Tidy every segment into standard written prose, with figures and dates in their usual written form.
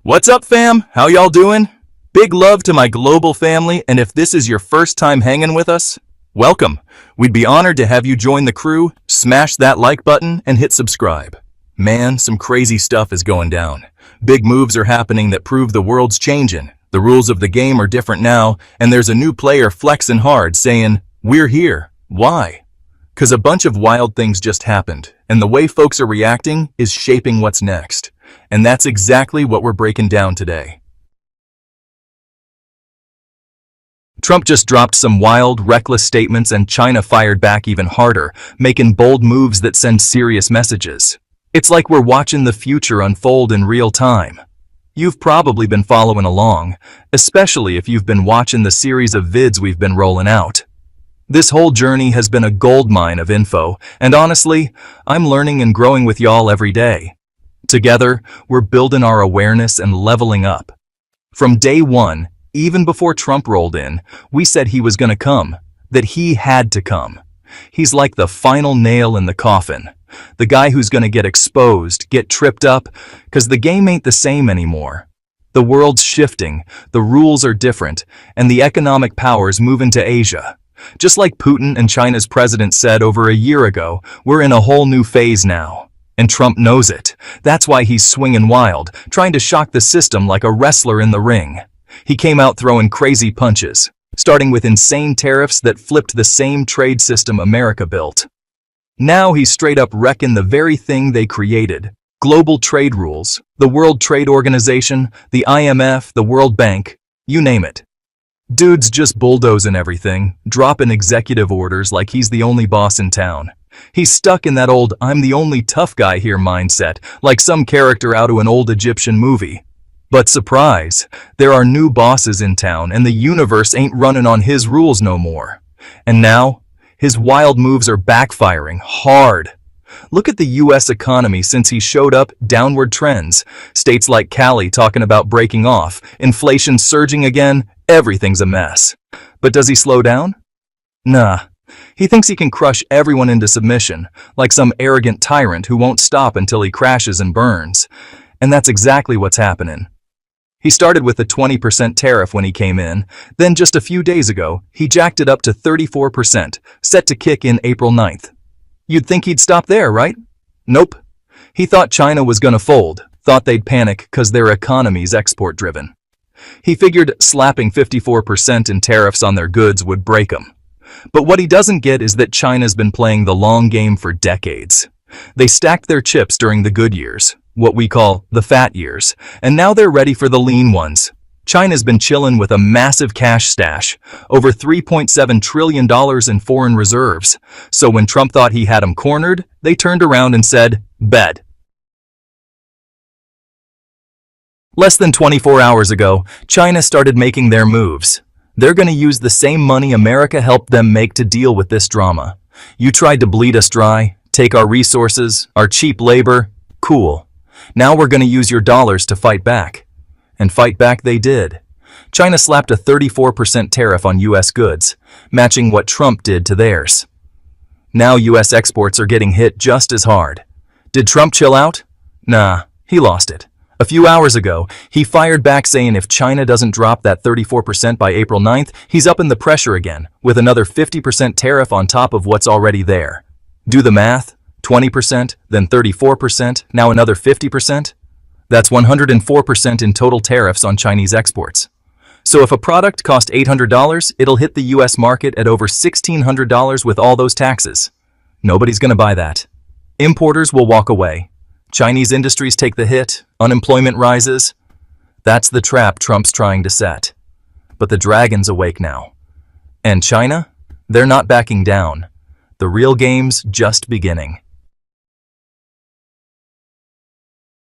What's up, fam? How y'all doing? Big love to my global family, and if this is your first time hanging with us, welcome. We'd be honored to have you join the crew. Smash that like button and hit subscribe. Man, some crazy stuff is going down. Big moves are happening that prove the world's changing. The rules of the game are different now, and there's a new player flexing hard saying, "We're here." Why? Because a bunch of wild things just happened, and the way folks are reacting is shaping what's next. And that's exactly what we're breaking down today. Trump just dropped some wild, reckless statements, and China fired back even harder, making bold moves that send serious messages. It's like we're watching the future unfold in real time. You've probably been following along, especially if you've been watching the series of vids we've been rolling out. This whole journey has been a goldmine of info, and honestly, I'm learning and growing with y'all every day. Together, we're building our awareness and leveling up. From day one, even before Trump rolled in, we said he was going to come, that he had to come. He's like the final nail in the coffin, the guy who's going to get exposed, get tripped up, because the game ain't the same anymore. The world's shifting, the rules are different, and the economic powers move into Asia. Just like Putin and China's president said over a year ago, we're in a whole new phase now. And Trump knows it. That's why he's swinging wild, trying to shock the system like a wrestler in the ring. He came out throwing crazy punches, starting with insane tariffs that flipped the same trade system America built. Now he's straight up wrecking the very thing they created. Global trade rules, the World Trade Organization, the IMF, the World Bank, you name it. Dude's just bulldozing everything, dropping executive orders like he's the only boss in town. He's stuck in that old "I'm the only tough guy here" mindset, like some character out of an old Egyptian movie. But surprise, there are new bosses in town and the universe ain't running on his rules no more. And now, his wild moves are backfiring hard. Look at the US economy since he showed up, downward trends. States like Cali talking about breaking off, inflation surging again, everything's a mess. But does he slow down? Nah. He thinks he can crush everyone into submission, like some arrogant tyrant who won't stop until he crashes and burns. And that's exactly what's happening. He started with a 20% tariff when he came in, then just a few days ago, he jacked it up to 34%, set to kick in April 9th. You'd think he'd stop there, right? Nope. He thought China was gonna fold, thought they'd panic because their economy's export-driven. He figured slapping 54% in tariffs on their goods would break them. But what he doesn't get is that China's been playing the long game for decades. They stacked their chips during the good years, what we call the fat years, and now they're ready for the lean ones. China's been chilling with a massive cash stash, over $3.7 trillion in foreign reserves. So when Trump thought he had them cornered, they turned around and said, "Bet." Less than 24 hours ago, China started making their moves. They're going to use the same money America helped them make to deal with this drama. You tried to bleed us dry, take our resources, our cheap labor. Cool. Now we're going to use your dollars to fight back. And fight back they did. China slapped a 34% tariff on U.S. goods, matching what Trump did to theirs. Now U.S. exports are getting hit just as hard. Did Trump chill out? Nah, he lost it. A few hours ago, he fired back saying if China doesn't drop that 34% by April 9th, he's up in the pressure again, with another 50% tariff on top of what's already there. Do the math, 20%, then 34%, now another 50%? That's 104% in total tariffs on Chinese exports. So if a product cost $800, it'll hit the US market at over $1,600 with all those taxes. Nobody's gonna buy that. Importers will walk away. Chinese industries take the hit, unemployment rises. That's the trap Trump's trying to set. But the dragon's awake now. And China? They're not backing down. The real game's just beginning.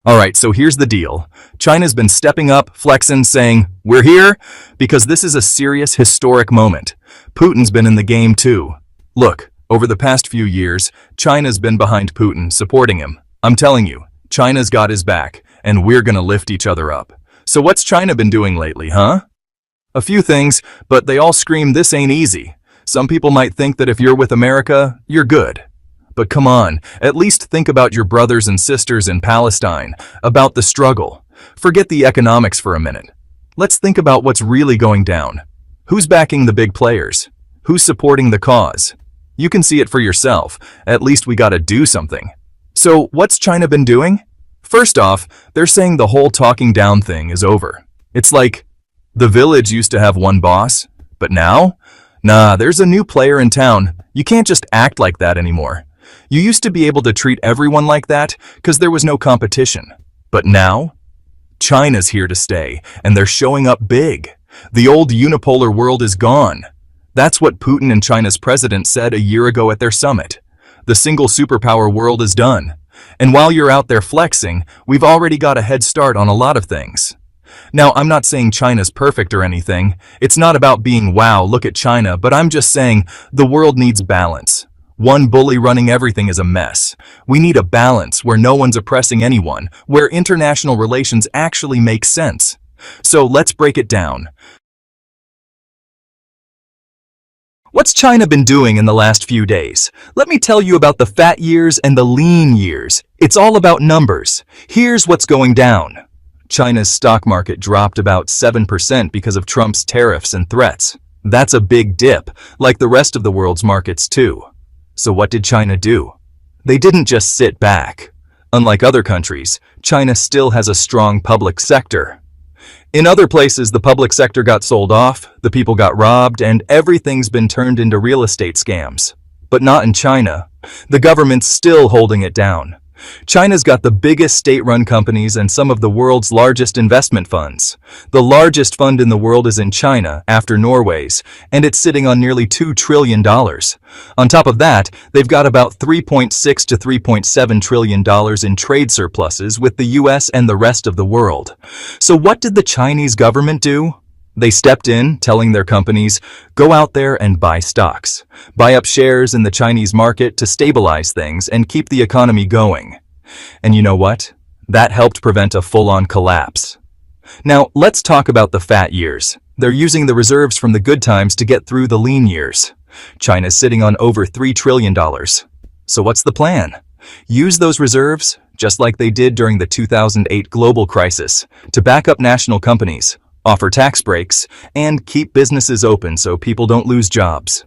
Alright, so here's the deal. China's been stepping up, flexing, saying, "We're here," because this is a serious, historic moment. Putin's been in the game too. Look, over the past few years, China's been behind Putin, supporting him. I'm telling you, China's got his back, and we're gonna lift each other up. So what's China been doing lately, huh? A few things, but they all scream this ain't easy. Some people might think that if you're with America, you're good. But come on, at least think about your brothers and sisters in Palestine, about the struggle. Forget the economics for a minute. Let's think about what's really going down. Who's backing the big players? Who's supporting the cause? You can see it for yourself. At least we gotta do something. So what's China been doing? First off, they're saying the whole talking down thing is over. It's like, the village used to have one boss, but now? Nah, there's a new player in town. You can't just act like that anymore. You used to be able to treat everyone like that because there was no competition. But now? China's here to stay, and they're showing up big. The old unipolar world is gone. That's what Putin and China's president said a year ago at their summit. The single superpower world is done. And while you're out there flexing, we've already got a head start on a lot of things. Now, I'm not saying China's perfect or anything. It's not about being, wow, look at China, but I'm just saying the world needs balance. One bully running everything is a mess. We need a balance where no one's oppressing anyone, where international relations actually make sense. So let's break it down. What's China been doing in the last few days? Let me tell you about the fat years and the lean years. It's all about numbers. Here's what's going down. China's stock market dropped about 7% because of Trump's tariffs and threats. That's a big dip, like the rest of the world's markets too. So what did China do? They didn't just sit back. Unlike other countries, China still has a strong public sector. In other places, the public sector got sold off, the people got robbed, and everything's been turned into real estate scams. But not in China. The government's still holding it down. China's got the biggest state-run companies and some of the world's largest investment funds. The largest fund in the world is in China, after Norway's, and it's sitting on nearly $2 trillion. On top of that, they've got about $3.6 to $3.7 trillion in trade surpluses with the US and the rest of the world. So what did the Chinese government do? They stepped in, telling their companies, go out there and buy stocks. Buy up shares in the Chinese market to stabilize things and keep the economy going. And you know what? That helped prevent a full-on collapse. Now, let's talk about the fat years. They're using the reserves from the good times to get through the lean years. China's sitting on over $3 trillion. So what's the plan? Use those reserves, just like they did during the 2008 global crisis, to back up national companies, offer tax breaks, and keep businesses open so people don't lose jobs.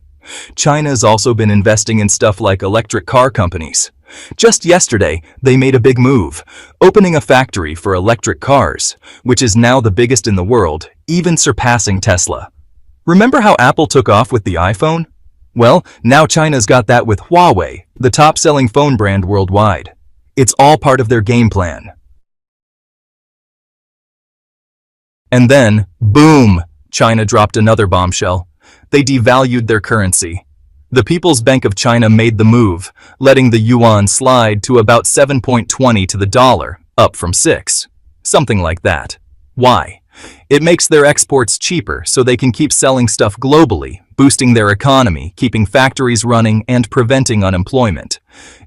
China's also been investing in stuff like electric car companies. Just yesterday, they made a big move, opening a factory for electric cars, which is now the biggest in the world, even surpassing Tesla. Remember how Apple took off with the iPhone? Well, now China's got that with Huawei, the top-selling phone brand worldwide. It's all part of their game plan. And then, boom, China dropped another bombshell. They devalued their currency. The People's Bank of China made the move, letting the yuan slide to about 7.20 to the dollar, up from 6. Something like that. Why? It makes their exports cheaper so they can keep selling stuff globally, boosting their economy, keeping factories running, and preventing unemployment.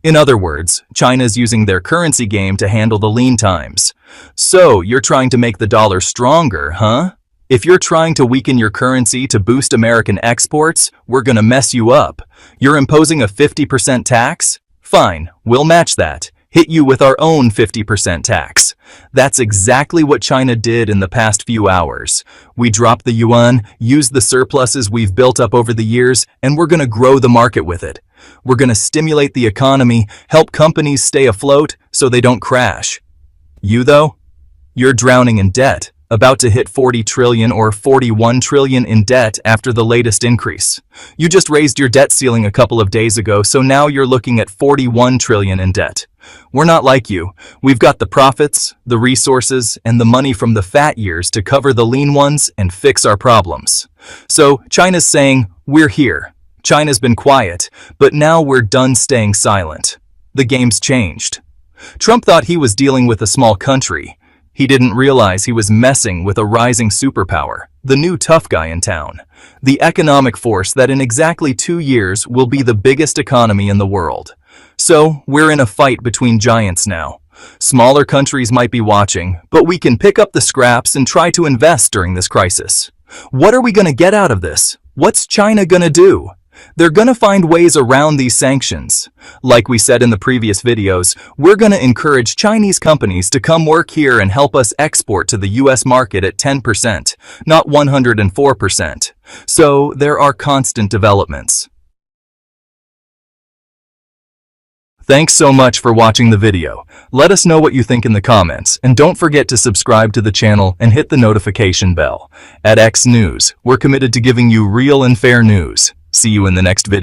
In other words, China's using their currency game to handle the lean times. So, you're trying to make the dollar stronger, huh? If you're trying to weaken your currency to boost American exports, we're gonna mess you up. You're imposing a 50% tax? Fine, we'll match that. Hit you with our own 50% tax. That's exactly what China did in the past few hours. We dropped the yuan, used the surpluses we've built up over the years, and we're gonna grow the market with it. We're gonna stimulate the economy, help companies stay afloat so they don't crash. You, though? You're drowning in debt, about to hit 40 trillion or 41 trillion in debt after the latest increase. You just raised your debt ceiling a couple of days ago, so now you're looking at 41 trillion in debt. We're not like you. We've got the profits, the resources, and the money from the fat years to cover the lean ones and fix our problems. So China's saying, we're here. China's been quiet, but now we're done staying silent. The game's changed. Trump thought he was dealing with a small country. He didn't realize he was messing with a rising superpower, the new tough guy in town, the economic force that in exactly 2 years will be the biggest economy in the world. So, we're in a fight between giants now. Smaller countries might be watching, but we can pick up the scraps and try to invest during this crisis. What are we going to get out of this? What's China going to do? they're gonna find ways around these sanctions. Like we said in the previous videos, we're gonna encourage Chinese companies to come work here and help us export to the US market at 10%, not 104%. So there are constant developments. Thanks so much for watching the video. Let us know what you think in the comments, and don't forget to subscribe to the channel and hit the notification bell. At X News, we're committed to giving you real and fair news. See you in the next video.